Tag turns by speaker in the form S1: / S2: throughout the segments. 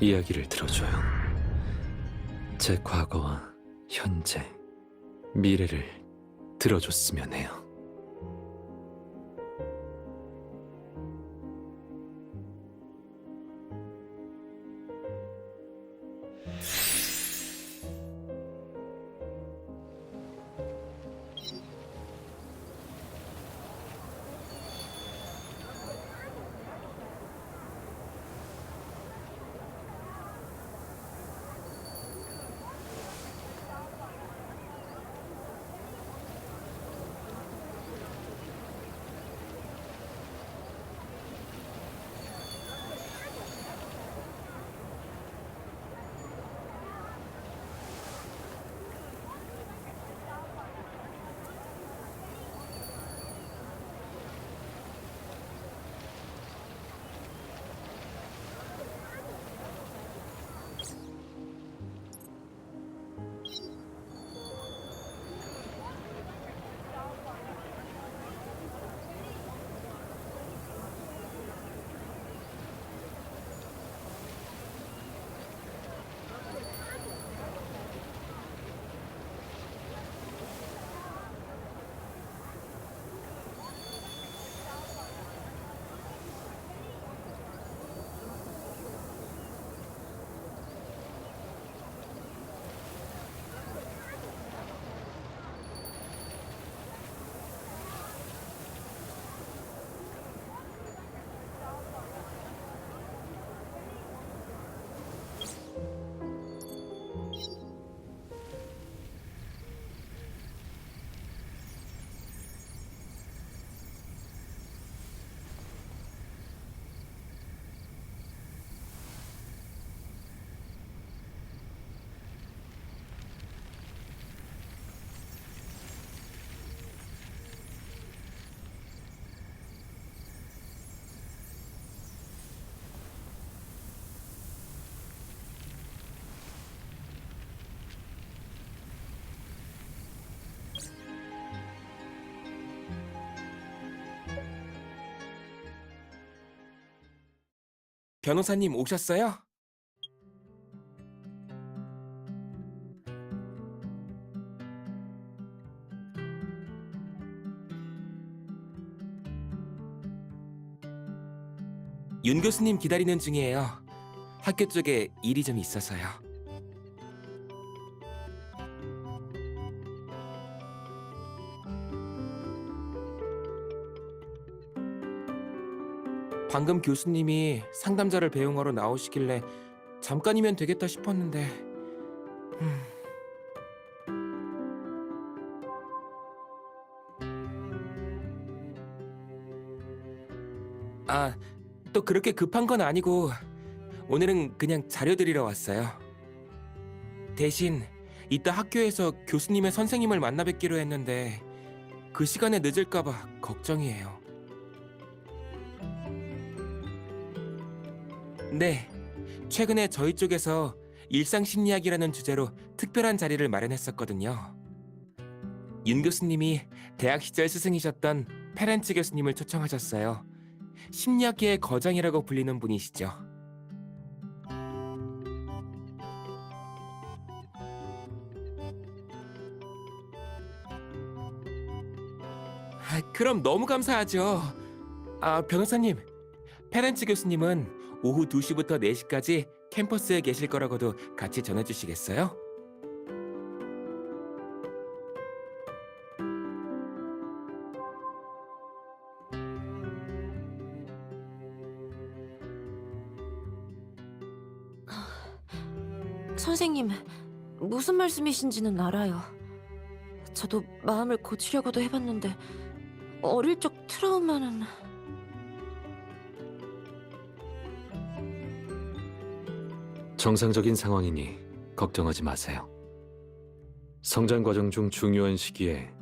S1: 이야기를 들어줘요. 제 과거와 현재, 미래를 들어줬으면 해요.
S2: 변호사님 오셨어요? 윤 교수님 기다리는 중이에요. 학교 쪽에 일이 좀 있어서요. 방금 교수님이 상담자를 배웅하러 나오시길래 잠깐이면 되겠다 싶었는데 아, 또 그렇게 급한 건 아니고 오늘은 그냥 자료 드리러 왔어요. 대신 이따 학교에서 교수님의 선생님을 만나 뵙기로 했는데 그 시간에 늦을까 봐 걱정이에요. 네, 최근에 저희 쪽에서 일상심리학이라는 주제로 특별한 자리를 마련했었거든요. 윤 교수님이 대학 시절 스승이셨던 페렌츠 교수님을 초청하셨어요. 심리학계의 거장이라고 불리는 분이시죠. 그럼 너무 감사하죠. 변호사님, 페렌츠 교수님은 오후 2시부터 4시까지 캠퍼스에 계실 거라고도 같이 전해주시겠어요?
S3: 선생님, 무슨 말씀이신지는 알아요. 저도 마음을 고치려고도 해봤는데 어릴 적 트라우마는...
S1: 정상적인 상황이니 걱정하지 마세요. 성장 과정 중 중요한 시기에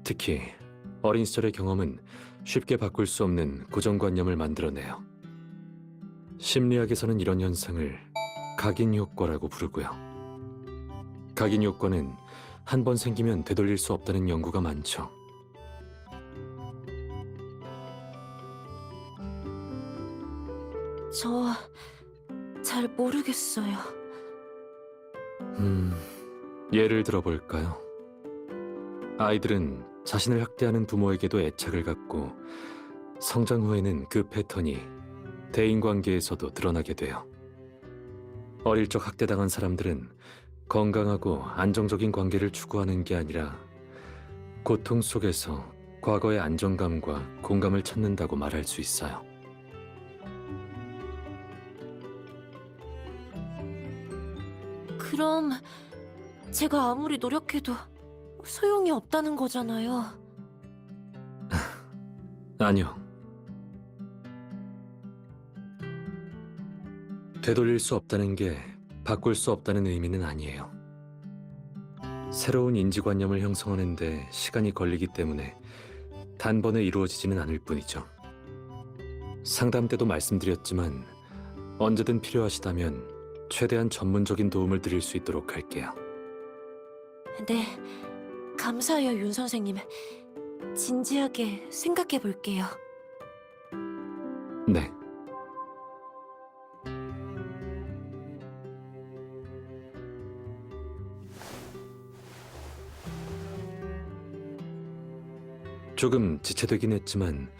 S1: 특히 어린 시절의 경험은 쉽게 바꿀 수 없는 고정관념을 만들어내요. 심리학에서는 이런 현상을 각인 효과라고 부르고요. 각인 효과는 한 번 생기면 되돌릴 수 없다는 연구가 많죠.
S3: 잘 모르겠어요.
S1: 예를 들어볼까요? 아이들은 자신을 학대하는 부모에게도 애착을 갖고 성장 후에는 그 패턴이 대인관계에서도 드러나게 돼요. 어릴 적 학대당한 사람들은 건강하고 안정적인 관계를 추구하는 게 아니라 고통 속에서 과거의 안정감과 공감을 찾는다고 말할 수 있어요.
S3: 그럼 제가 아무리 노력해도 소용이 없다는 거잖아요.
S1: 아니요. 되돌릴 수 없다는 게 바꿀 수 없다는 의미는 아니에요. 새로운 인지관념을 형성하는데 시간이 걸리기 때문에 단번에 이루어지지는 않을 뿐이죠. 상담 때도 말씀드렸지만 언제든 필요하시다면 최대한 전문적인 도움을 드릴 수 있도록 할게요.
S3: 네, 감사해요, 윤 선생님. 진지하게 생각해 볼게요.
S1: 네. 조금 지체되긴 했지만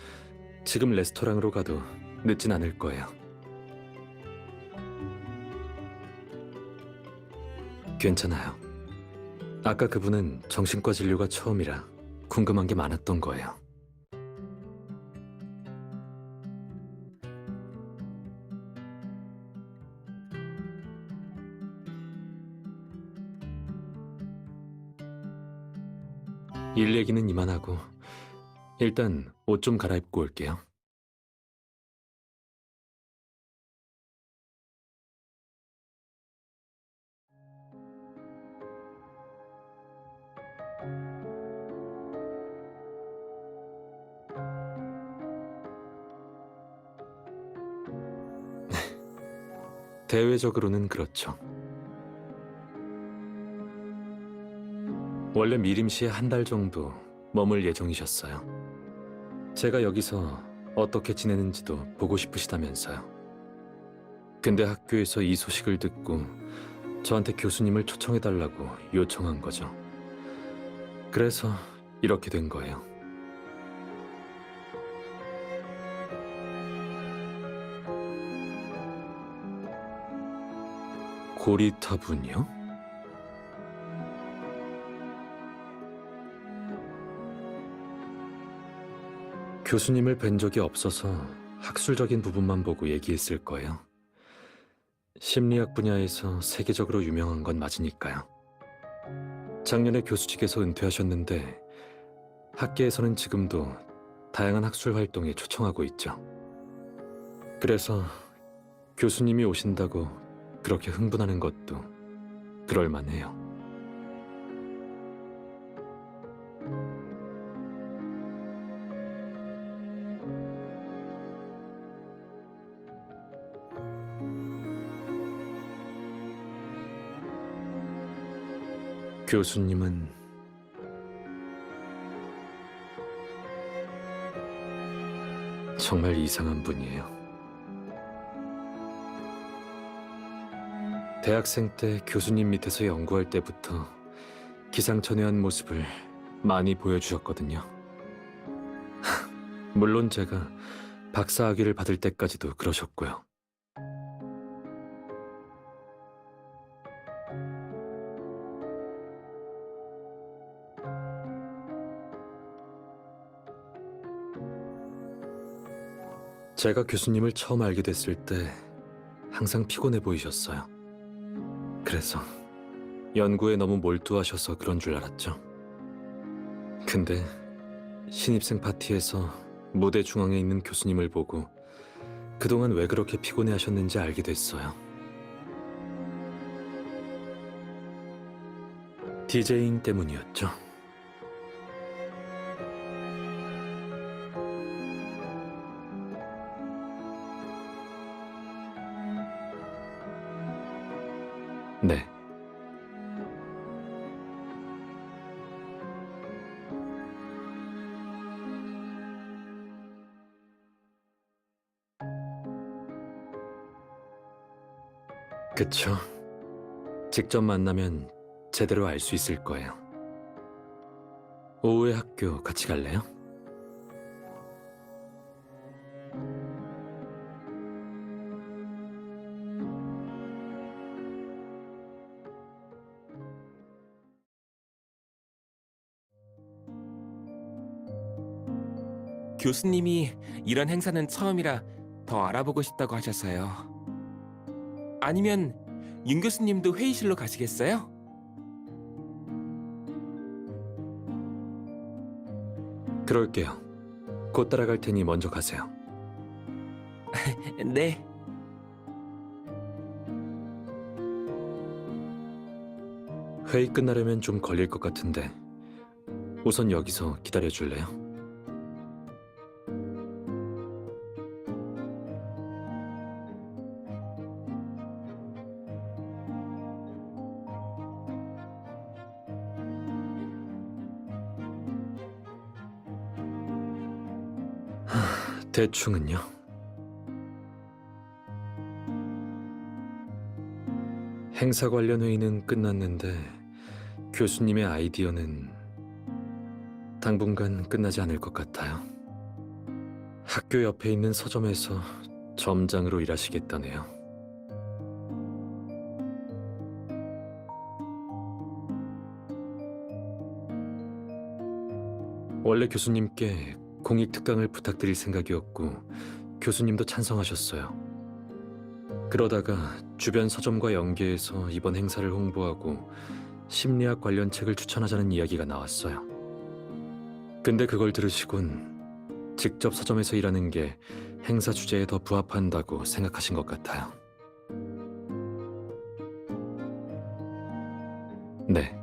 S1: 지금 레스토랑으로 가도 늦진 않을 거예요. 괜찮아요. 아까 그분은 정신과 진료가 처음이라 궁금한 게 많았던 거예요. 일 얘기는 이만하고 일단 옷 좀 갈아입고 올게요. 대외적으로는 그렇죠. 원래 미림시에 한 달 정도 머물 예정이셨어요. 제가 여기서 어떻게 지내는지도 보고 싶으시다면서요. 근데 학교에서 이 소식을 듣고 저한테 교수님을 초청해달라고 요청한 거죠. 그래서 이렇게 된 거예요. 고리타분이요? 교수님을 뵌 적이 없어서 학술적인 부분만 보고 얘기했을 거예요. 심리학 분야에서 세계적으로 유명한 건 맞으니까요. 작년에 교수직에서 은퇴하셨는데 학계에서는 지금도 다양한 학술 활동에 초청하고 있죠. 그래서 교수님이 오신다고 그렇게 흥분하는 것도 그럴만해요. 교수님은 정말 이상한 분이에요. 대학생 때 교수님 밑에서 연구할 때부터 기상천외한 모습을 많이 보여주셨거든요. 물론 제가 박사학위를 받을 때까지도 그러셨고요. 제가 교수님을 처음 알게 됐을 때 항상 피곤해 보이셨어요. 그래서 연구에 너무 몰두하셔서 그런 줄 알았죠. 근데 신입생 파티에서 무대 중앙에 있는 교수님을 보고 그동안 왜 그렇게 피곤해 하셨는지 알게 됐어요. 디제잉 때문이었죠. 네. 그쵸. 직접 만나면 제대로 알 수 있을 거예요. 오후에 학교 같이 갈래요?
S2: 교수님이 이런 행사는 처음이라 더 알아보고 싶다고 하셔서요. 아니면 윤 교수님도 회의실로 가시겠어요?
S1: 그럴게요. 곧 따라갈 테니 먼저 가세요.
S2: 네.
S1: 회의 끝나려면 좀 걸릴 것 같은데 우선 여기서 기다려 줄래요? 대충은요? 행사 관련 회의는 끝났는데 교수님의 아이디어는 당분간 끝나지 않을 것 같아요. 학교 옆에 있는 서점에서 점장으로 일하시겠다네요. 원래 교수님께 공익 특강을 부탁드릴 생각이었고 교수님도 찬성하셨어요. 그러다가 주변 서점과 연계해서 이번 행사를 홍보하고 심리학 관련 책을 추천하자는 이야기가 나왔어요. 근데 그걸 들으시곤 직접 서점에서 일하는 게 행사 주제에 더 부합한다고 생각하신 것 같아요. 네.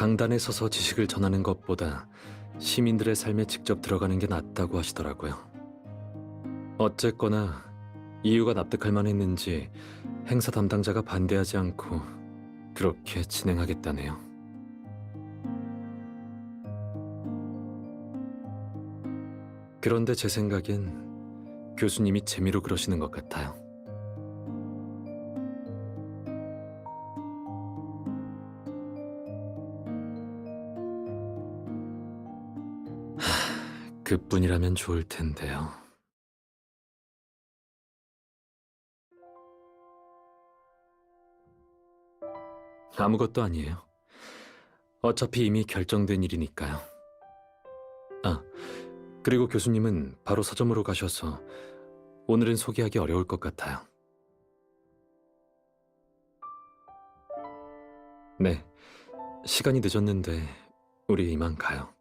S1: 강단에 서서 지식을 전하는 것보다 시민들의 삶에 직접 들어가는 게 낫다고 하시더라고요. 어쨌거나 이유가 납득할 만했는지 행사 담당자가 반대하지 않고 그렇게 진행하겠다네요. 그런데 제 생각엔 교수님이 재미로 그러시는 것 같아요. 그뿐이라면 좋을 텐데요. 아무것도 아니에요. 어차피 이미 결정된 일이니까요. 아, 그리고 교수님은 바로 서점으로 가셔서 오늘은 소개하기 어려울 것 같아요. 네, 시간이 늦었는데 우리 이만 가요.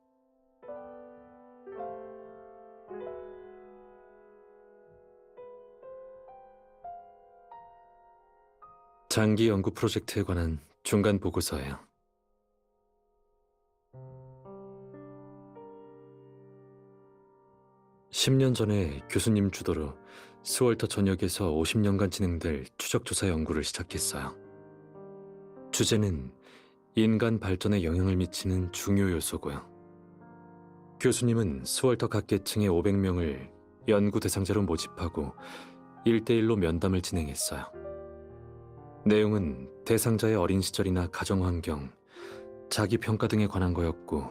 S1: 장기 연구 프로젝트에 관한 중간 보고서예요. (10년) 전에 교수님 주도로 스월터 전역에서 50년간 진행될 추적조사 연구를 시작했어요. 주제는 인간 발전에 영향을 미치는 중요 요소고요. 교수님은 스월터 각 계층의 500명을 연구 대상자로 모집하고 1대1로 면담을 진행했어요. 내용은 대상자의 어린 시절이나 가정환경, 자기평가 등에 관한 거였고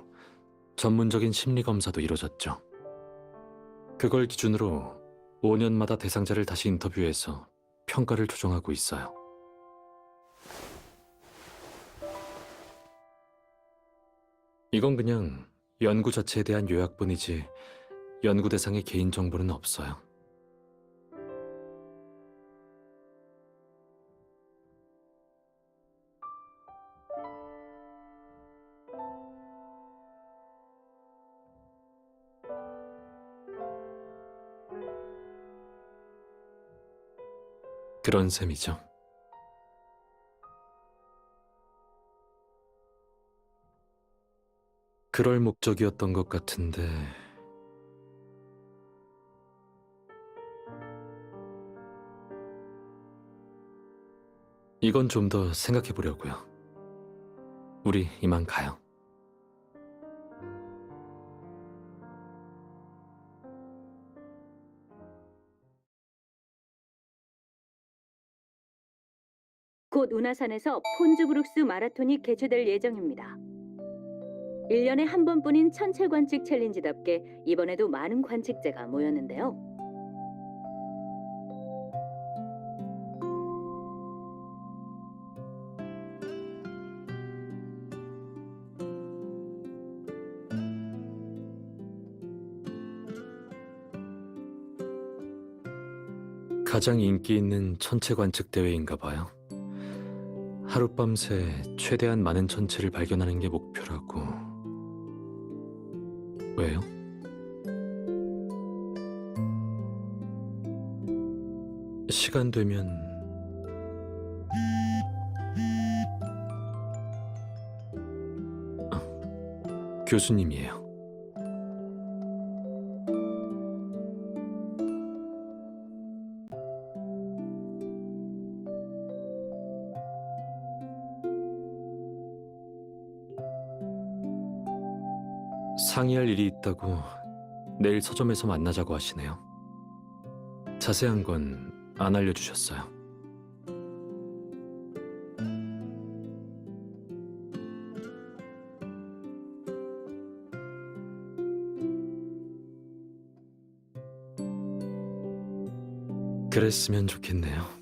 S1: 전문적인 심리검사도 이뤄졌죠. 그걸 기준으로 5년마다 대상자를 다시 인터뷰해서 평가를 조정하고 있어요. 이건 그냥 연구 자체에 대한 요약본이지 연구 대상의 개인정보는 없어요. 그런 셈이죠. 그럴 목적이었던 것 같은데 이건 좀 더 생각해 보려고요. 우리 이만 가요.
S4: 곧 운하산에서 폰즈브룩스 마라톤이 개최될 예정입니다. 1년에 한 번뿐인 천체 관측 챌린지답게 이번에도 많은 관측자가 모였는데요.
S1: 가장 인기 있는 천체 관측 대회인가 봐요. 하룻밤새 최대한 많은 천체를 발견하는 게 목표라고. 왜요? 시간 되면 교수님이에요. 상의할 일이 있다고 내일 서점에서 만나자고 하시네요. 자세한 건 안 알려주셨어요. 그랬으면 좋겠네요.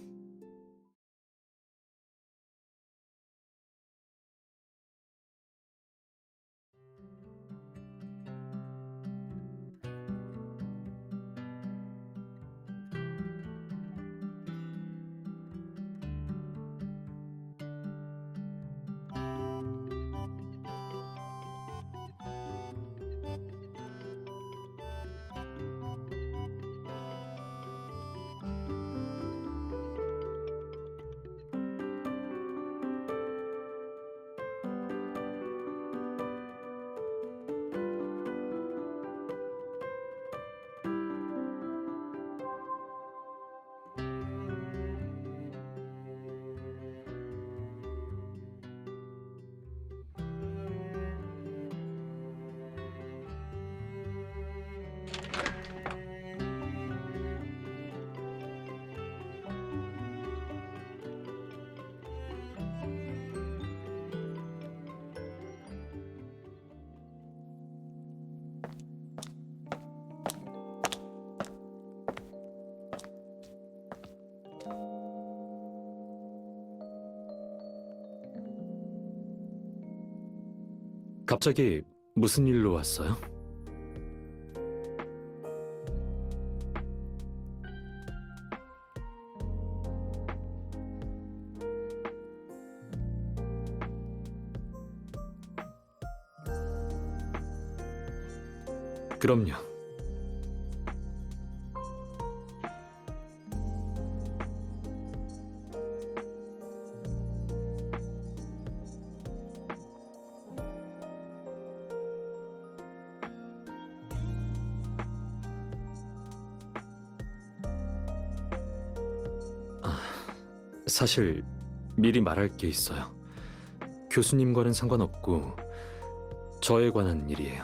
S1: 갑자기 무슨 일로 왔어요? 그럼요. 사실 미리 말할 게 있어요. 교수님과는 상관없고 저에 관한 일이에요.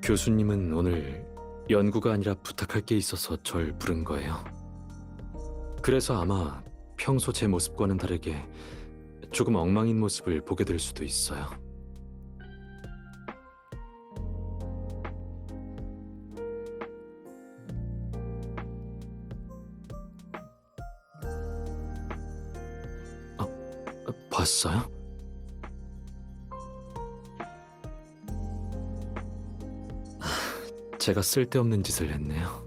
S1: 교수님은 오늘 연구가 아니라 부탁할 게 있어서 절 부른 거예요. 그래서 아마 평소 제 모습과는 다르게 조금 엉망인 모습을 보게 될 수도 있어요. 봤어요? 제가 쓸데없는 짓을 했네요.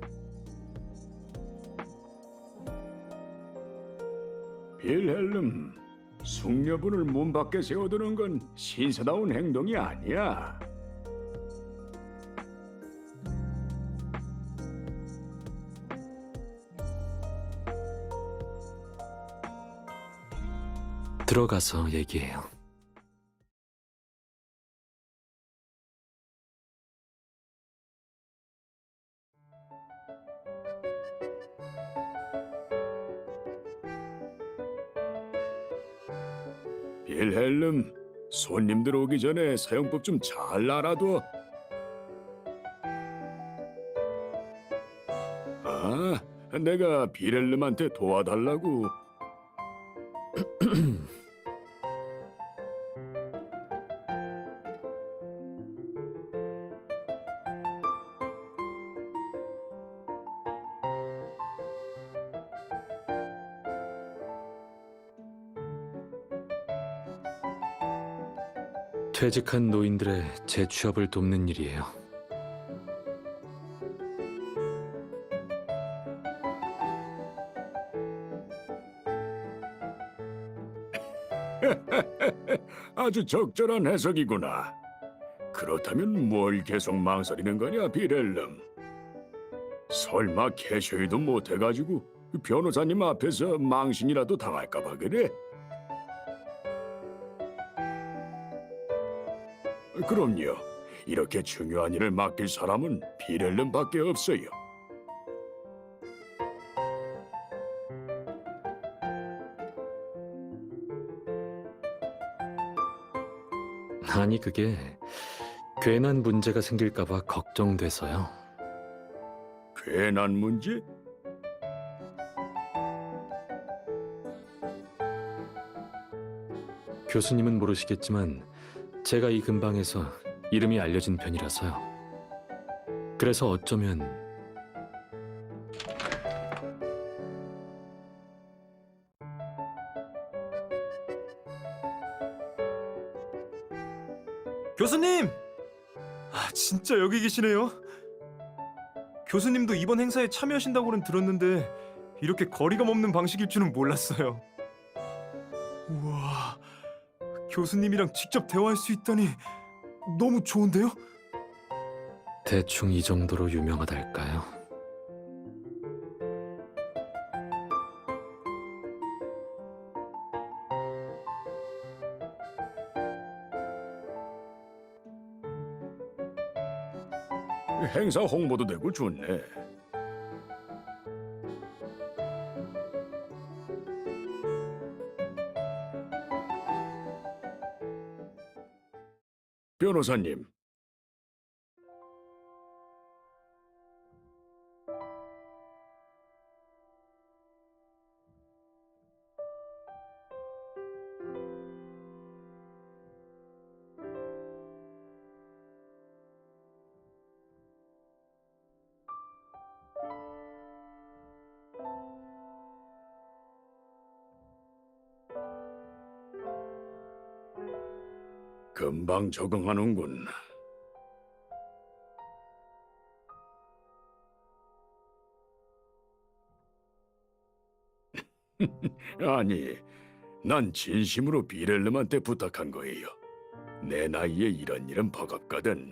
S5: 빌헬름, 숙녀분을 문 밖에 세워두는 건 신사다운 행동이 아니야.
S1: 들어가서 얘기해요.
S5: 빌헬름, 손님들 오기 전에 사용법 좀 잘 알아둬. 내가 비렐름한테 도와달라고.
S1: 퇴직한 노인들의 재취업을 돕는 일이에요.
S5: 아주 적절한 해석이구나. 그렇다면 뭘 계속 망설이는 거냐, 비렐름? 설마 캐셔이도 못해가지고 변호사님 앞에서 망신이라도 당할까봐 그래? 그럼요. 이렇게 중요한 일을 맡길 사람은 비렐름밖에 없어요.
S1: 아니, 그게 괜한 문제가 생길까봐 걱정돼서요.
S5: 괜한 문제?
S1: 교수님은 모르시겠지만 제가 이 근방에서 이름이 알려진 편이라서요. 그래서 어쩌면
S6: 교수님! 진짜 여기 계시네요. 교수님도 이번 행사에 참여하신다고는 들었는데 이렇게 거리감 없는 방식일 줄은 몰랐어요. 우와, 교수님이랑 직접 대화할 수 있다니 너무 좋은데요?
S1: 대충 이 정도로 유명하달까요?
S5: 행사 홍보도 되고 좋네. 변호사님, 금방 적응하는군. 아니, 난 진심으로 비렐름한테 부탁한 거예요. 내 나이에 이런 일은 버겁거든.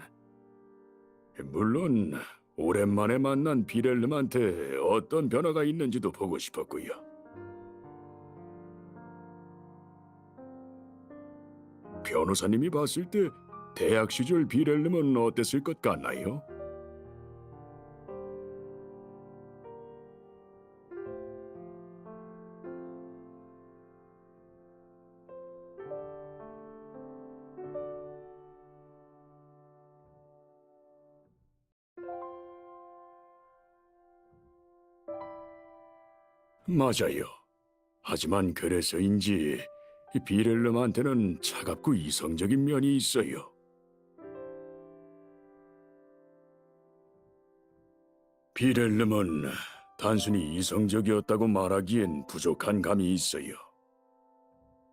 S5: 물론 오랜만에 만난 비렐름한테 어떤 변화가 있는지도 보고 싶었고요. 변호사님이 봤을 때 대학 시절 비렐름은 어땠을 것 같나요? 맞아요. 하지만 그래서인지 비렐름한테는 차갑고 이성적인 면이 있어요. 비렐름은 단순히 이성적이었다고 말하기엔 부족한 감이 있어요.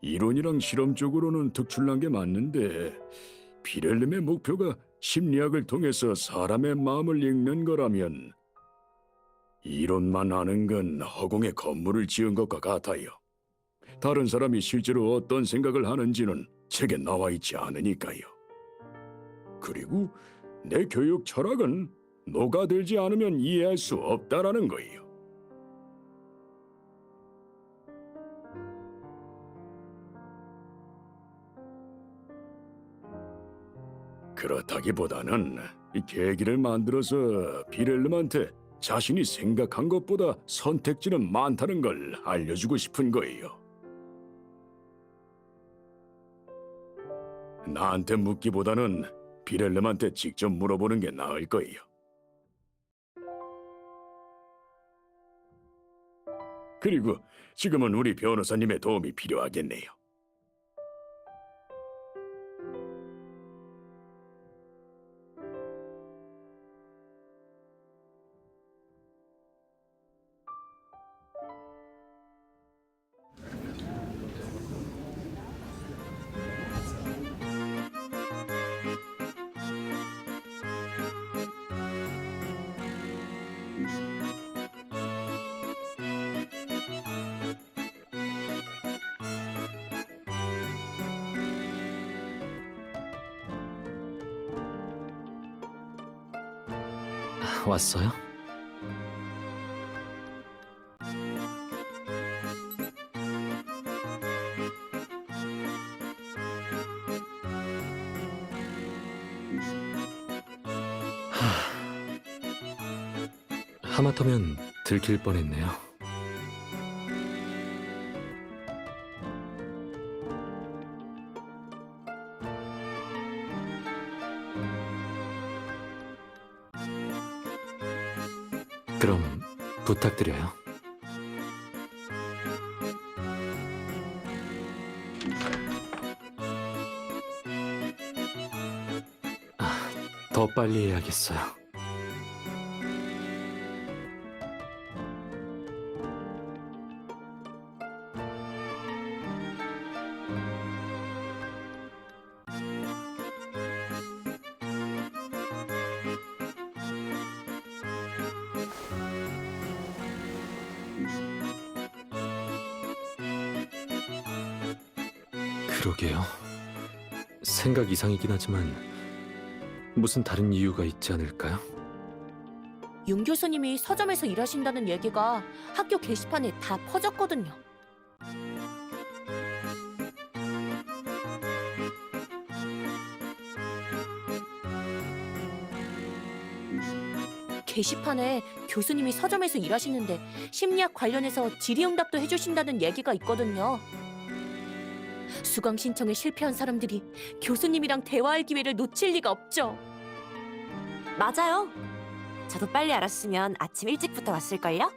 S5: 이론이랑 실험 쪽으로는 특출난 게 맞는데 비렐름의 목표가 심리학을 통해서 사람의 마음을 읽는 거라면 이론만 아는 건 허공에 건물을 지은 것과 같아요. 다른 사람이 실제로 어떤 생각을 하는지는 책에 나와 있지 않으니까요. 그리고 내 교육 철학은 녹아들지 않으면 이해할 수 없다라는 거예요. 그렇다기보다는 이 계기를 만들어서 비렐름한테 자신이 생각한 것보다 선택지는 많다는 걸 알려주고 싶은 거예요. 나한테 묻기보다는 비렐름한테 직접 물어보는 게 나을 거예요. 그리고 지금은 우리 변호사님의 도움이 필요하겠네요.
S1: 왔어요? 하마터면 들킬 뻔했네요. 그럼 부탁드려요. 더 빨리 해야겠어요. 그러게요. 생각 이상이긴 하지만 무슨 다른 이유가 있지 않을까요?
S3: 윤 교수님이 서점에서 일하신다는 얘기가 학교 게시판에 다 퍼졌거든요. 게시판에 교수님이 서점에서 일하시는데 심리학 관련해서 질의응답도 해주신다는 얘기가 있거든요. 수강 신청에 실패한 사람들이 교수님이랑 대화할 기회를 놓칠 리가 없죠. 맞아요. 저도 빨리 알았으면 아침 일찍부터 왔을걸요?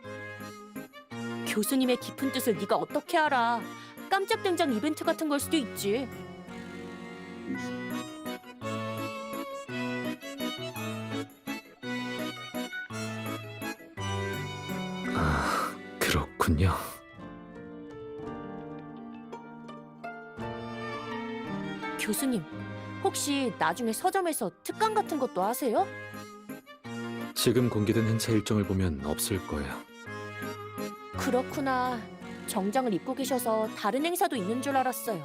S3: 교수님의 깊은 뜻을 네가 어떻게 알아? 깜짝 등장 이벤트 같은 걸 수도 있지.
S1: 아, 그렇군요.
S3: 교수님, 혹시 나중에 서점에서 특강 같은 것도 하세요?
S1: 지금 공개된 행사 일정을 보면 없을 거예요.
S3: 그렇구나. 정장을 입고 계셔서 다른 행사도 있는 줄 알았어요.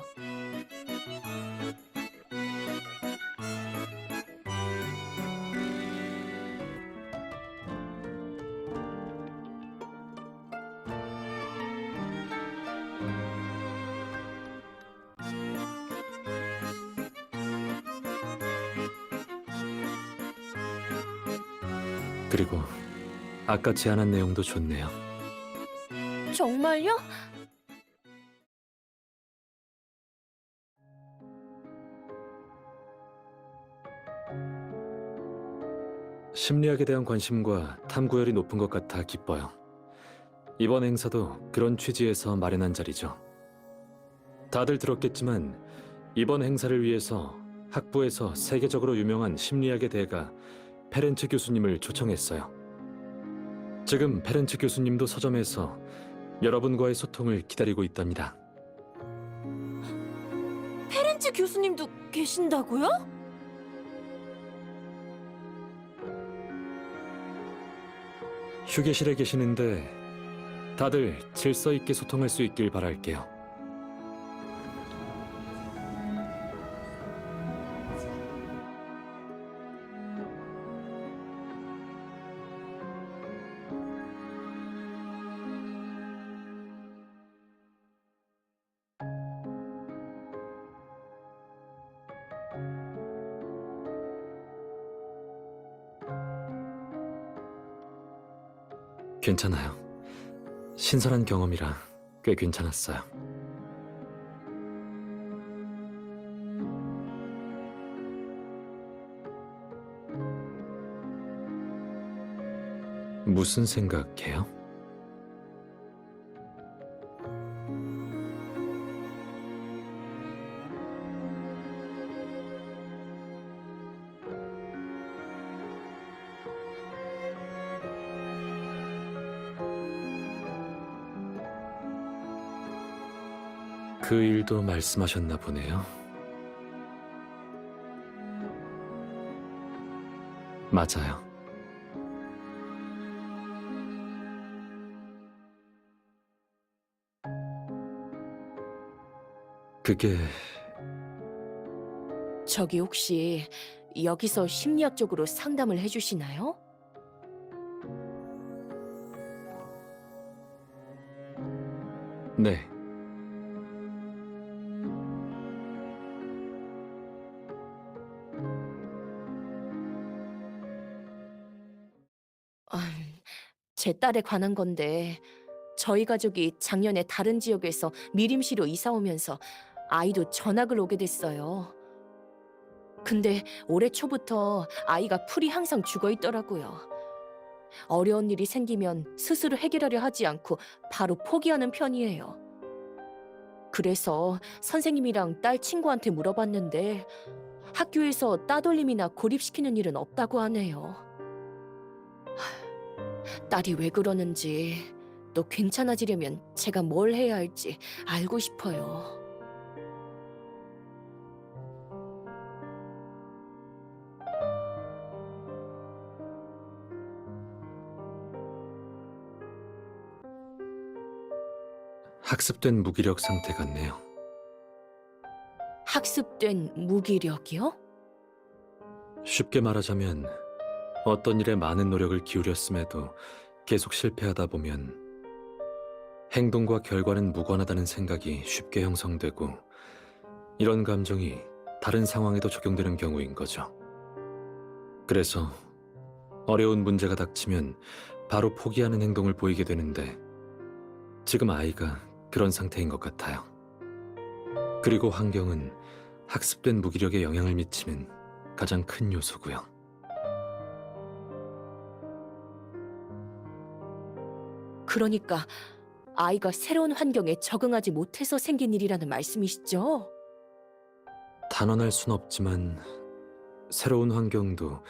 S1: 그리고 아까 제안한 내용도 좋네요.
S3: 정말요?
S1: 심리학에 대한 관심과 탐구열이 높은 것 같아 기뻐요. 이번 행사도 그런 취지에서 마련한 자리죠. 다들 들었겠지만 이번 행사를 위해서 학부에서 세계적으로 유명한 심리학의 대가 페렌츠 교수님을 초청했어요. 지금 페렌츠 교수님도 서점에서 여러분과의 소통을 기다리고 있답니다.
S3: 페렌츠 교수님도 계신다고요?
S1: 휴게실에 계시는데 다들 질서 있게 소통할 수 있길 바랄게요. 괜찮아요. 신선한 경험이라 꽤 괜찮았어요. 무슨 생각해요? 그 일도 말씀하셨나 보네요. 맞아요. 그게
S3: 저기 혹시 여기서 심리학적으로 상담을 해주시나요?
S1: 네.
S3: 아, 제 딸에 관한 건데 저희 가족이 작년에 다른 지역에서 미림시로 이사 오면서 아이도 전학을 오게 됐어요. 근데 올해 초부터 아이가 풀이 항상 죽어 있더라고요. 어려운 일이 생기면 스스로 해결하려 하지 않고 바로 포기하는 편이에요. 그래서 선생님이랑 딸 친구한테 물어봤는데 학교에서 따돌림이나 고립시키는 일은 없다고 하네요. 딸이 왜 그러는지, 또 괜찮아지려면 제가 뭘 해야 할지 알고 싶어요.
S1: 학습된 무기력 상태 같네요.
S3: 학습된 무기력이요?
S1: 쉽게 말하자면 어떤 일에 많은 노력을 기울였음에도 계속 실패하다 보면 행동과 결과는 무관하다는 생각이 쉽게 형성되고 이런 감정이 다른 상황에도 적용되는 경우인 거죠. 그래서 어려운 문제가 닥치면 바로 포기하는 행동을 보이게 되는데 지금 아이가 그런 상태인 것 같아요. 그리고 환경은 학습된 무기력에 영향을 미치는 가장 큰 요소고요.
S3: 그러니까 아이가 새로운 환경에 적응하지 못해서 생긴 일이라는 말씀이시죠?
S1: 단언할 순 없지만 새로운 환경도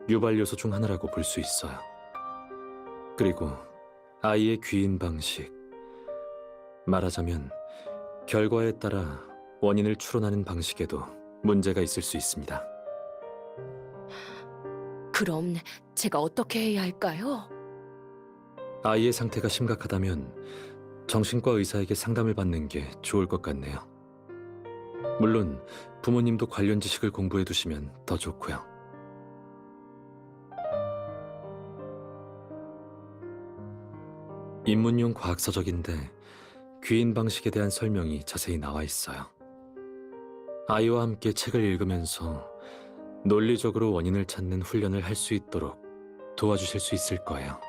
S1: 유발 요소 중 하나라고 볼 수 있어요. 그리고 아이의 귀인 방식, 말하자면 결과에 따라 원인을 추론하는 방식에도 문제가 있을 수 있습니다.
S3: 그럼 제가 어떻게 해야 할까요?
S1: 아이의 상태가 심각하다면 정신과 의사에게 상담을 받는 게 좋을 것 같네요. 물론 부모님도 관련 지식을 공부해 두시면 더 좋고요. 입문용 과학서적인데 귀인 방식에 대한 설명이 자세히 나와 있어요. 아이와 함께 책을 읽으면서 논리적으로 원인을 찾는 훈련을 할 수 있도록 도와주실 수 있을 거예요.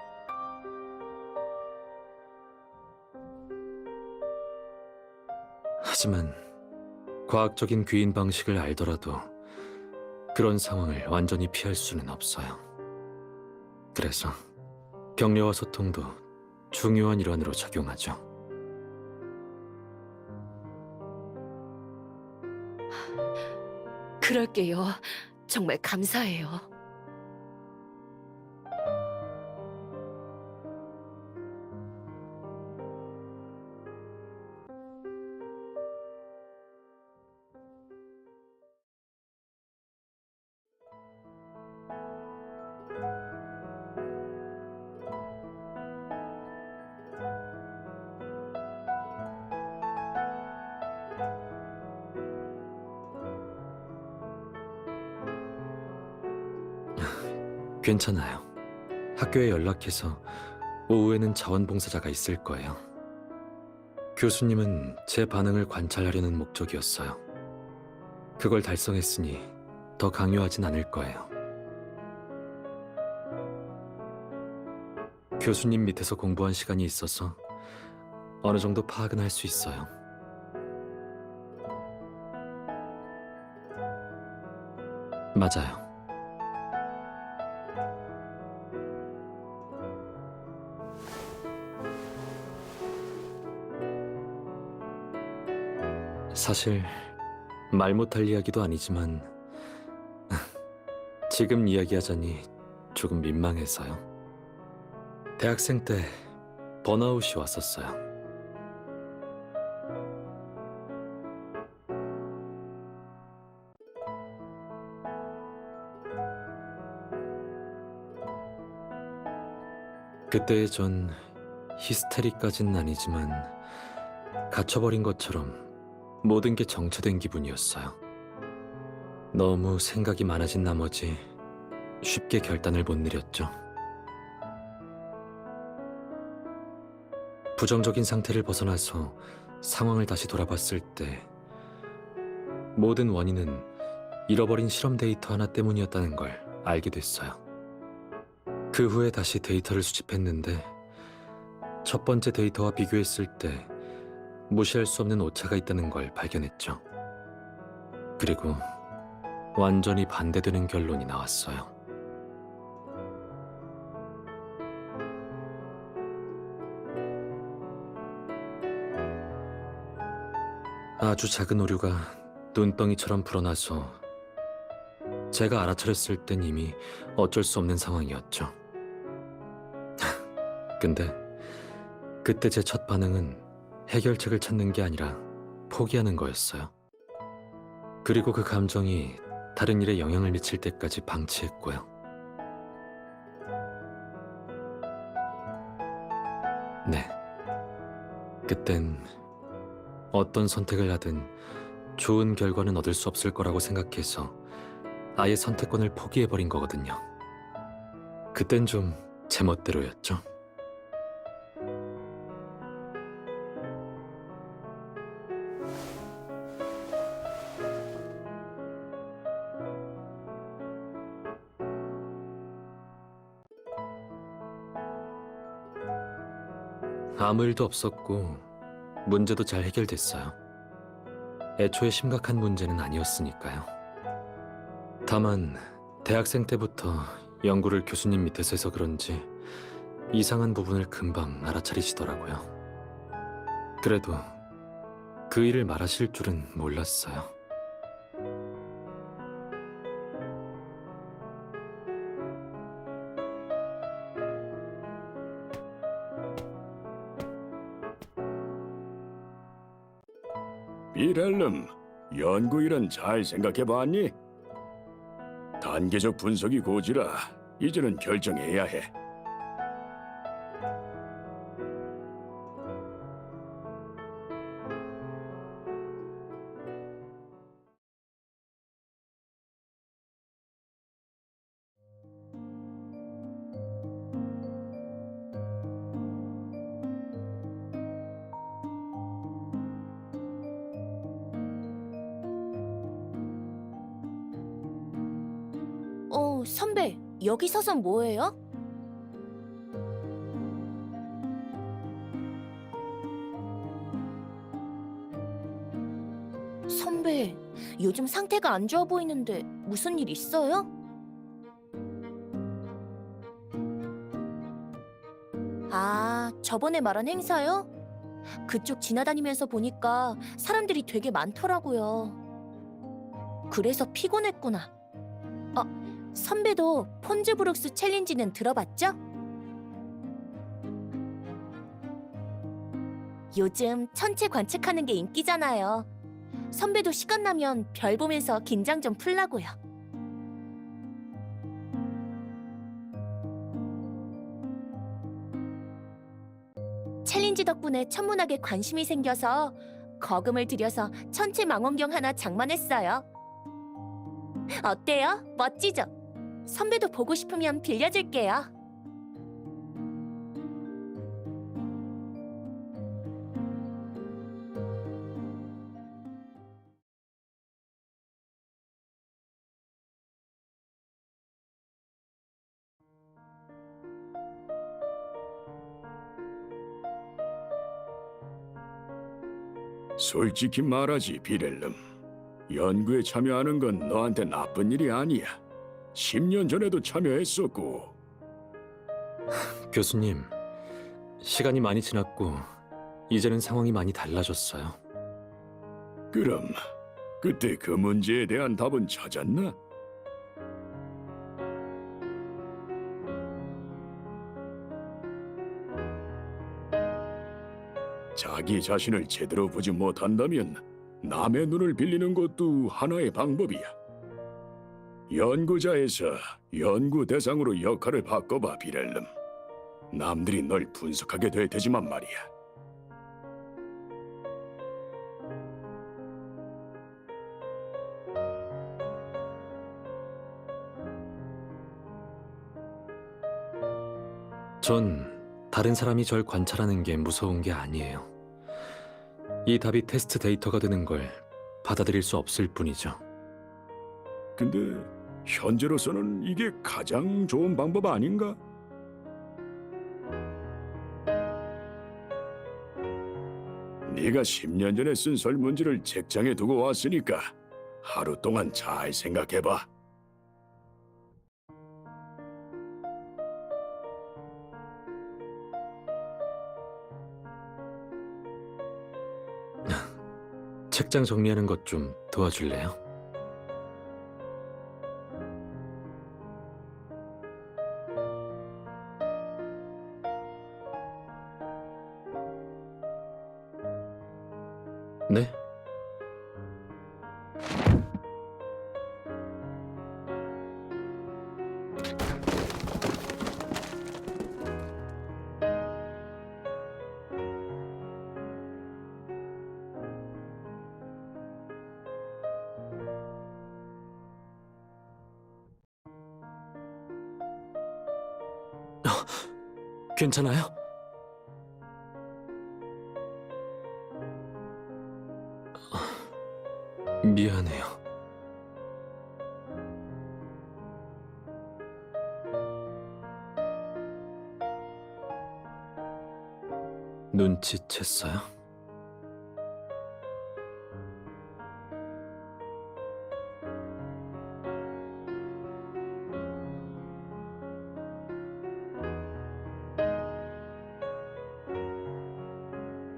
S1: 하지만 과학적인 귀인 방식을 알더라도 그런 상황을 완전히 피할 수는 없어요. 그래서 격려와 소통도 중요한 일환으로 작용하죠.
S3: 그럴게요. 정말 감사해요.
S1: 괜찮아요. 학교에 연락해서 오후에는 자원봉사자가 있을 거예요. 교수님은 제 반응을 관찰하려는 목적이었어요. 그걸 달성했으니 더 강요하진 않을 거예요. 교수님 밑에서 공부한 시간이 있어서 어느 정도 파악은 할 수 있어요. 맞아요. 사실 말 못할 이야기도 아니지만 지금 이야기하자니 조금 민망해서요. 대학생 때 번아웃이 왔었어요. 그때의 전 히스테리까진 아니지만 갇혀버린 것처럼 모든 게 정체된 기분이었어요. 너무 생각이 많아진 나머지 쉽게 결단을 못 내렸죠. 부정적인 상태를 벗어나서 상황을 다시 돌아봤을 때 모든 원인은 잃어버린 실험 데이터 하나 때문이었다는 걸 알게 됐어요. 그 후에 다시 데이터를 수집했는데 첫 번째 데이터와 비교했을 때 무시할 수 없는 오차가 있다는 걸 발견했죠. 그리고 완전히 반대되는 결론이 나왔어요. 아주 작은 오류가 눈덩이처럼 불어나서 제가 알아차렸을 땐 이미 어쩔 수 없는 상황이었죠. 근데 그때 제 첫 반응은 해결책을 찾는 게 아니라 포기하는 거였어요. 그리고 그 감정이 다른 일에 영향을 미칠 때까지 방치했고요. 네. 그땐 어떤 선택을 하든 좋은 결과는 얻을 수 없을 거라고 생각해서 아예 선택권을 포기해버린 거거든요. 그땐 좀 제멋대로였죠. 아무 일도 없었고 문제도 잘 해결됐어요. 애초에 심각한 문제는 아니었으니까요. 다만 대학생 때부터 연구를 교수님 밑에서 해서 그런지 이상한 부분을 금방 알아차리시더라고요. 그래도 그 일을 말하실 줄은 몰랐어요.
S5: 비렐름, 연구일은 잘 생각해봤니? 단계적 분석이 고지라 이제는 결정해야 해.
S3: 선배, 여기 서서 뭐해요? 선배, 요즘 상태가 안 좋아 보이는데 무슨 일 있어요? 아, 저번에 말한 행사요? 그쪽 지나다니면서 보니까 사람들이 되게 많더라고요. 그래서 피곤했구나. 선배도 폰즈브룩스 챌린지는 들어봤죠? 요즘 천체 관측하는 게 인기잖아요. 선배도 시간 나면 별 보면서 긴장 좀 풀라고요. 챌린지 덕분에 천문학에 관심이 생겨서 거금을 들여서 천체 망원경 하나 장만했어요. 어때요? 멋지죠? 선배도 보고 싶으면 빌려줄게요.
S5: 솔직히 말하지, 비렐름. 연구에 참여하는 건 너한테 나쁜 일이 아니야. 10년 전에도 참여했었고.
S1: 교수님, 시간이 많이 지났고 이제는 상황이 많이 달라졌어요.
S5: 그럼 그때 그 문제에 대한 답은 찾았나? 자기 자신을 제대로 보지 못한다면 남의 눈을 빌리는 것도 하나의 방법이야. 연구자에서 연구 대상으로 역할을 바꿔봐, 비렐름. 남들이 널 분석하게 될 테지만 말이야.
S1: 전 다른 사람이 절 관찰하는 게 무서운 게 아니에요. 이 답이 테스트 데이터가 되는 걸 받아들일 수 없을 뿐이죠.
S5: 근데 현재로서는 이게 가장 좋은 방법 아닌가? 네가 10년 전에 쓴 설문지를 책장에 두고 왔으니까 하루 동안 잘 생각해봐.
S1: 책장 정리하는 것 좀 도와줄래요? 네? 괜찮아요? 미안해요. 눈치챘어요?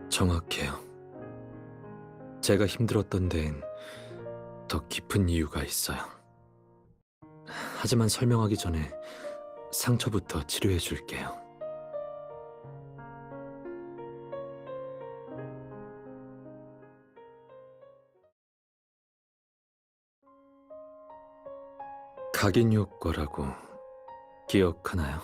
S1: 정확해요. 제가 힘들었던 데엔 더 깊은 이유가 있어요. 하지만 설명하기 전에 상처부터 치료해 줄게요. 각인 효과라고 기억하나요?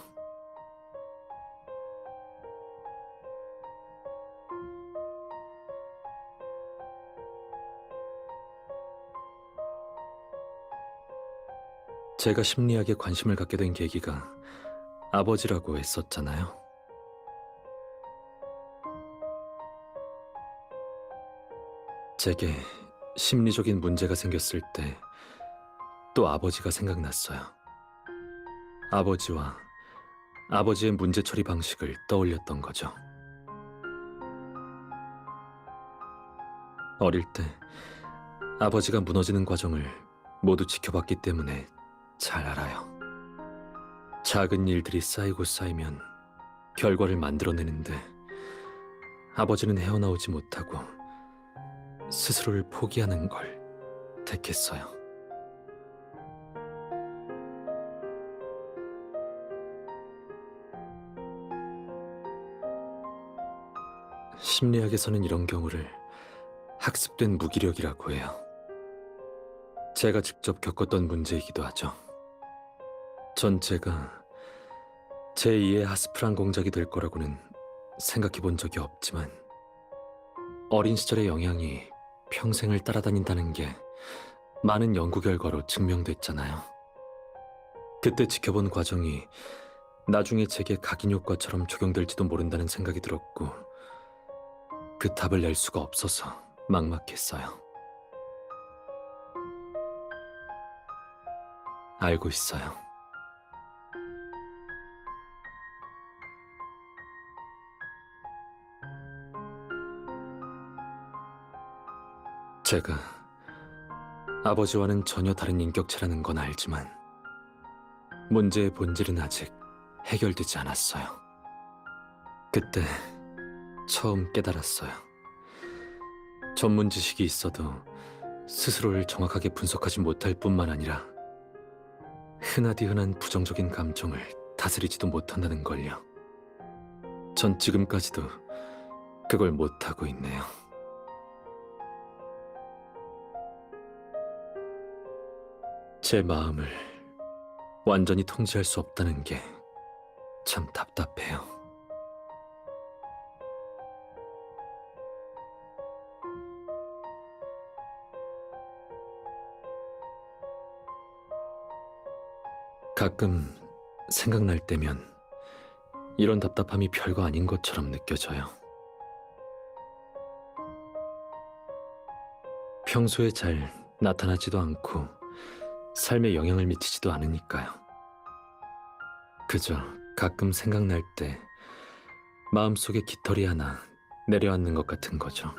S1: 제가 심리학에 관심을 갖게 된 계기가 아버지라고 했었잖아요. 제게 심리적인 문제가 생겼을 때 또 아버지가 생각났어요. 아버지와 아버지의 문제 처리 방식을 떠올렸던 거죠. 어릴 때 아버지가 무너지는 과정을 모두 지켜봤기 때문에 잘 알아요. 작은 일들이 쌓이고 쌓이면 결과를 만들어내는데 아버지는 헤어나오지 못하고 스스로를 포기하는 걸 택했어요. 심리학에서는 이런 경우를 학습된 무기력이라고 해요. 제가 직접 겪었던 문제이기도 하죠. 전 제가 제2의 하스프란 공작이 될 거라고는 생각해 본 적이 없지만 어린 시절의 영향이 평생을 따라다닌다는 게 많은 연구 결과로 증명됐잖아요. 그때 지켜본 과정이 나중에 제게 각인 효과처럼 적용될지도 모른다는 생각이 들었고 그 답을 낼 수가 없어서 막막했어요. 알고 있어요. 제가 아버지와는 전혀 다른 인격체라는 건 알지만 문제의 본질은 아직 해결되지 않았어요. 그때 처음 깨달았어요. 전문 지식이 있어도 스스로를 정확하게 분석하지 못할 뿐만 아니라 흔하디 흔한 부정적인 감정을 다스리지도 못한다는 걸요. 전 지금까지도 그걸 못하고 있네요. 제 마음을 완전히 통제할 수 없다는 게 참 답답해요. 가끔 생각날 때면 이런 답답함이 별거 아닌 것처럼 느껴져요. 평소에 잘 나타나지도 않고 삶에 영향을 미치지도 않으니까요. 그저 가끔 생각날 때 마음속에 깃털이 하나 내려앉는 것 같은 거죠.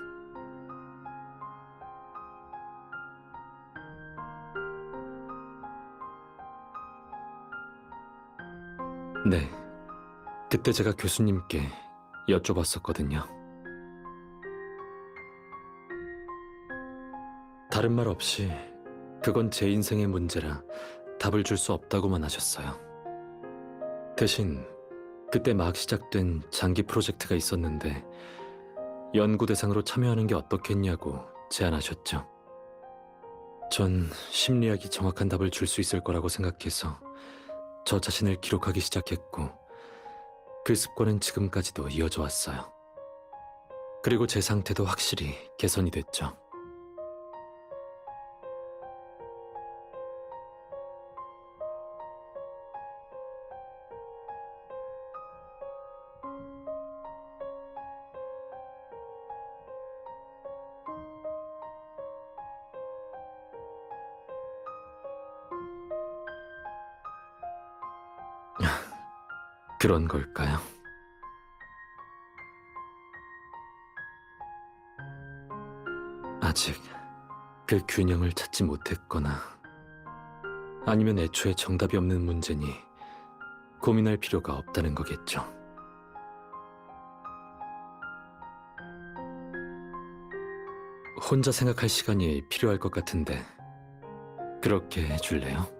S1: 네, 그때 제가 교수님께 여쭤봤었거든요. 다른 말 없이 그건 제 인생의 문제라 답을 줄 수 없다고만 하셨어요. 대신 그때 막 시작된 장기 프로젝트가 있었는데 연구 대상으로 참여하는 게 어떻겠냐고 제안하셨죠. 전 심리학이 정확한 답을 줄 수 있을 거라고 생각해서 저 자신을 기록하기 시작했고 그 습관은 지금까지도 이어져 왔어요. 그리고 제 상태도 확실히 개선이 됐죠. 그런 걸까요? 아직 그 균형을 찾지 못했거나 아니면 애초에 정답이 없는 문제니 고민할 필요가 없다는 거겠죠. 혼자 생각할 시간이 필요할 것 같은데 그렇게 해줄래요?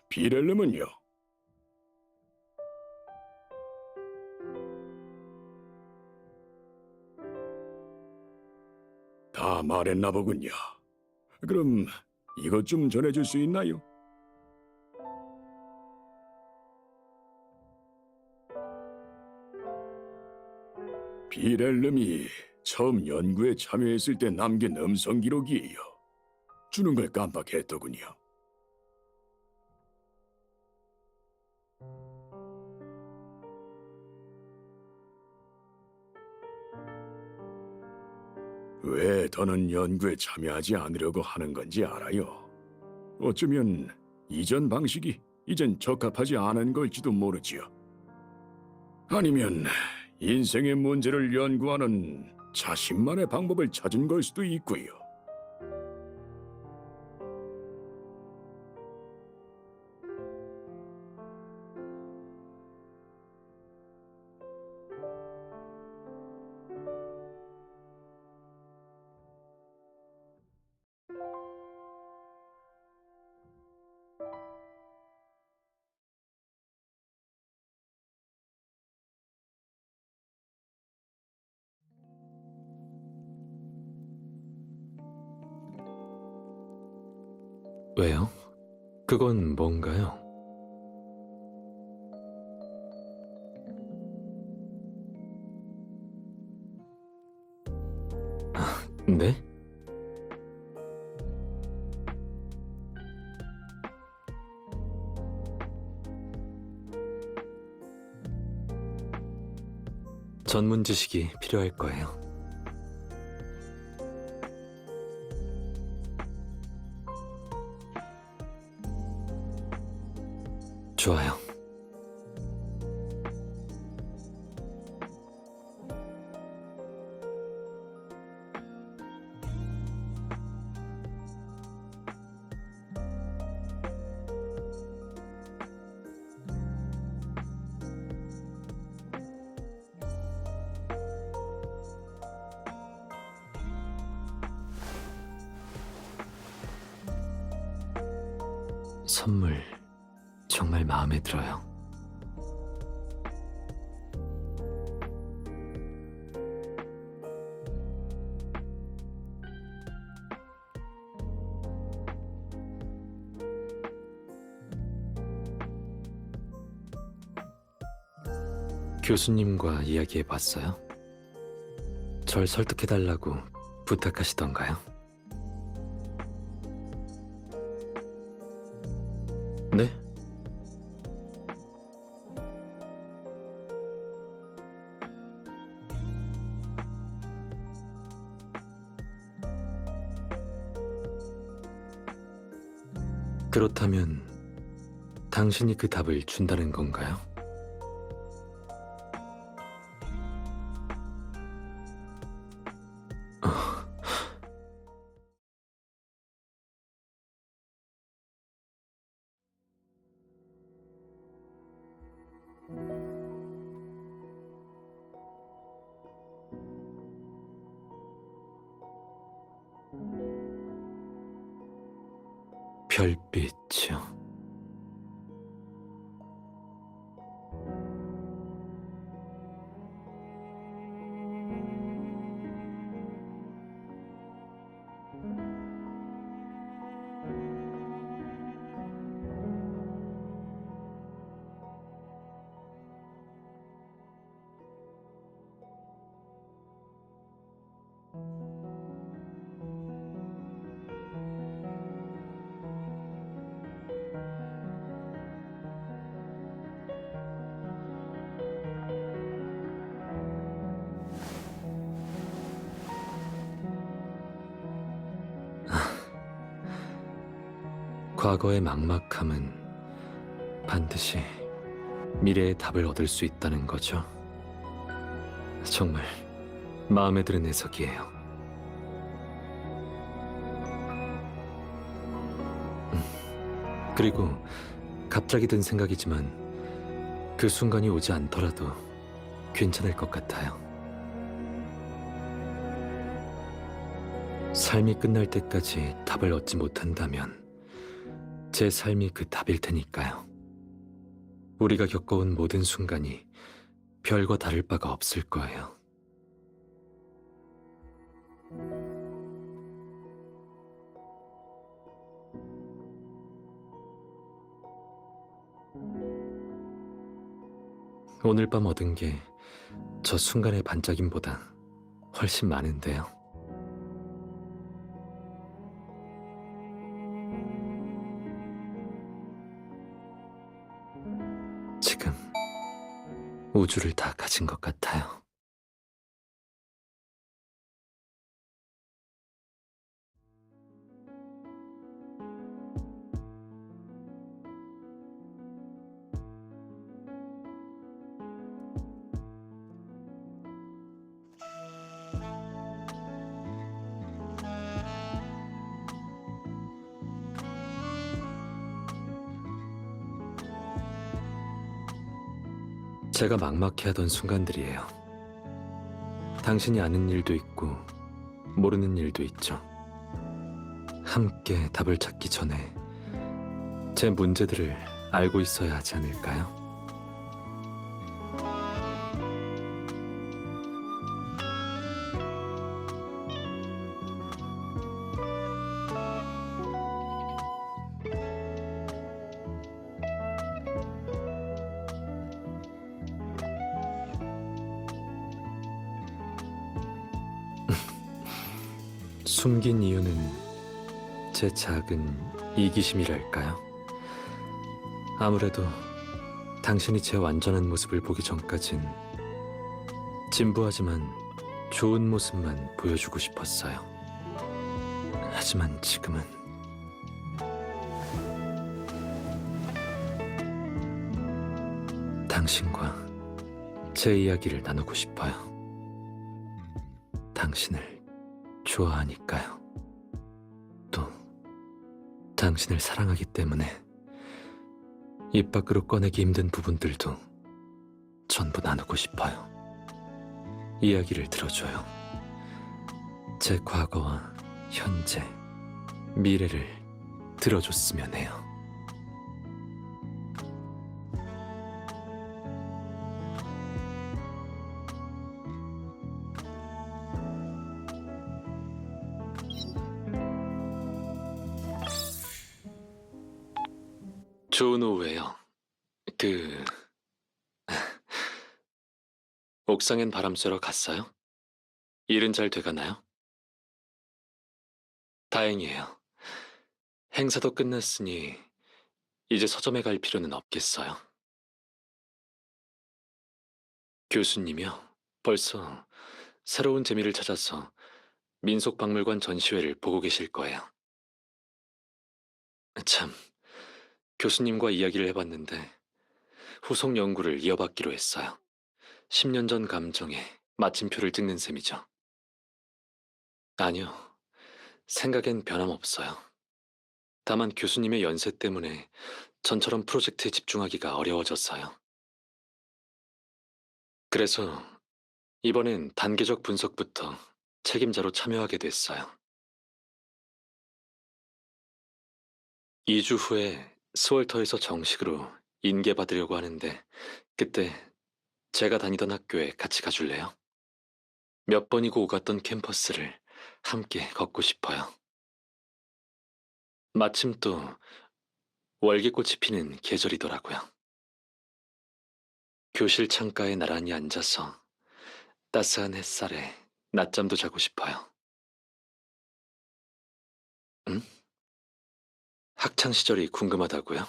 S5: 비렐름은요? 다 말했나 보군요. 그럼 이것 좀 전해줄 수 있나요? 비렐름이 처음 연구에 참여했을 때 남긴 음성 기록이에요. 주는 걸 깜빡했더군요. 왜 더는 연구에 참여하지 않으려고 하는 건지 알아요. 어쩌면 이전 방식이 이젠 적합하지 않은 걸지도 모르지요. 아니면 인생의 문제를 연구하는 자신만의 방법을 찾은 걸 수도 있고요.
S1: 왜요? 그건 뭔가요? 네? 전문 지식이 필요할 거예요. 좋아요. 선물 정말 마음에 들어요. 교수님과 이야기해 봤어요? 절 설득해달라고 부탁하시던가요? 네? 그렇다면 당신이 그 답을 준다는 건가요? 별빛이요. 과거의 막막함은 반드시 미래의 답을 얻을 수 있다는 거죠. 정말 마음에 드는 해석이에요. 그리고 갑자기 든 생각이지만 그 순간이 오지 않더라도 괜찮을 것 같아요. 삶이 끝날 때까지 답을 얻지 못한다면 제 삶이 그 답일 테니까요. 우리가 겪어온 모든 순간이 별과 다를 바가 없을 거예요. 오늘 밤 얻은 게 저 순간의 반짝임보다 훨씬 많은데요. 지금 우주를 다 가진 것 같아요. 제가 막막해하던 순간들이에요. 당신이 아는 일도 있고 모르는 일도 있죠. 함께 답을 찾기 전에 제 문제들을 알고 있어야 하지 않을까요? 숨긴 이유는 제 작은 이기심이랄까요? 아무래도 당신이 제 완전한 모습을 보기 전까진 진부하지만 좋은 모습만 보여주고 싶었어요. 하지만 지금은 당신과 제 이야기를 나누고 싶어요. 당신을 좋아하니까요. 또 당신을 사랑하기 때문에 입 밖으로 꺼내기 힘든 부분들도 전부 나누고 싶어요. 이야기를 들어줘요. 제 과거와 현재, 미래를 들어줬으면 해요. 좋은 오후에요. 옥상엔 바람 쐬러 갔어요? 일은 잘 돼가나요? 다행이에요. 행사도 끝났으니 이제 서점에 갈 필요는 없겠어요. 교수님이요? 벌써 새로운 재미를 찾아서 민속박물관 전시회를 보고 계실 거예요. 참, 교수님과 이야기를 해봤는데 후속 연구를 이어받기로 했어요. 10년 전 감정에 마침표를 찍는 셈이죠. 아니요, 생각엔 변함없어요. 다만 교수님의 연세 때문에 전처럼 프로젝트에 집중하기가 어려워졌어요. 그래서 이번엔 단계적 분석부터 책임자로 참여하게 됐어요. 2주 후에 스월터에서 정식으로 인계받으려고 하는데 그때 제가 다니던 학교에 같이 가줄래요? 몇 번이고 오갔던 캠퍼스를 함께 걷고 싶어요. 마침 또 월계꽃이 피는 계절이더라고요. 교실 창가에 나란히 앉아서 따스한 햇살에 낮잠도 자고 싶어요. 응? 학창 시절이 궁금하다고요?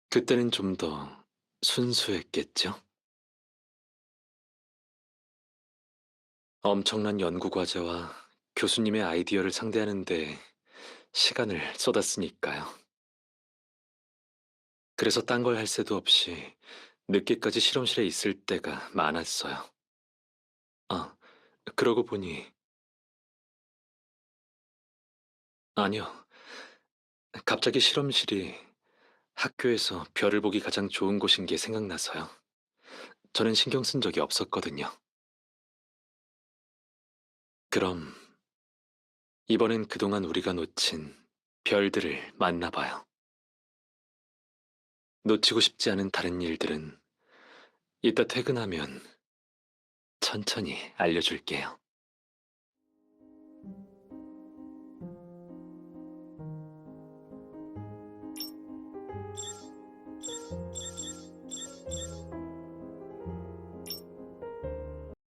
S1: 그때는 좀 더 순수했겠죠? 엄청난 연구 과제와 교수님의 아이디어를 상대하는데 시간을 쏟았으니까요. 그래서 딴 걸 할 새도 없이 늦게까지 실험실에 있을 때가 많았어요. 아, 그러고 보니 아니요. 갑자기 실험실이 학교에서 별을 보기 가장 좋은 곳인 게 생각나서요. 저는 신경 쓴 적이 없었거든요. 그럼 이번엔 그동안 우리가 놓친 별들을 만나봐요. 놓치고 싶지 않은 다른 일들은 이따 퇴근하면 천천히 알려줄게요.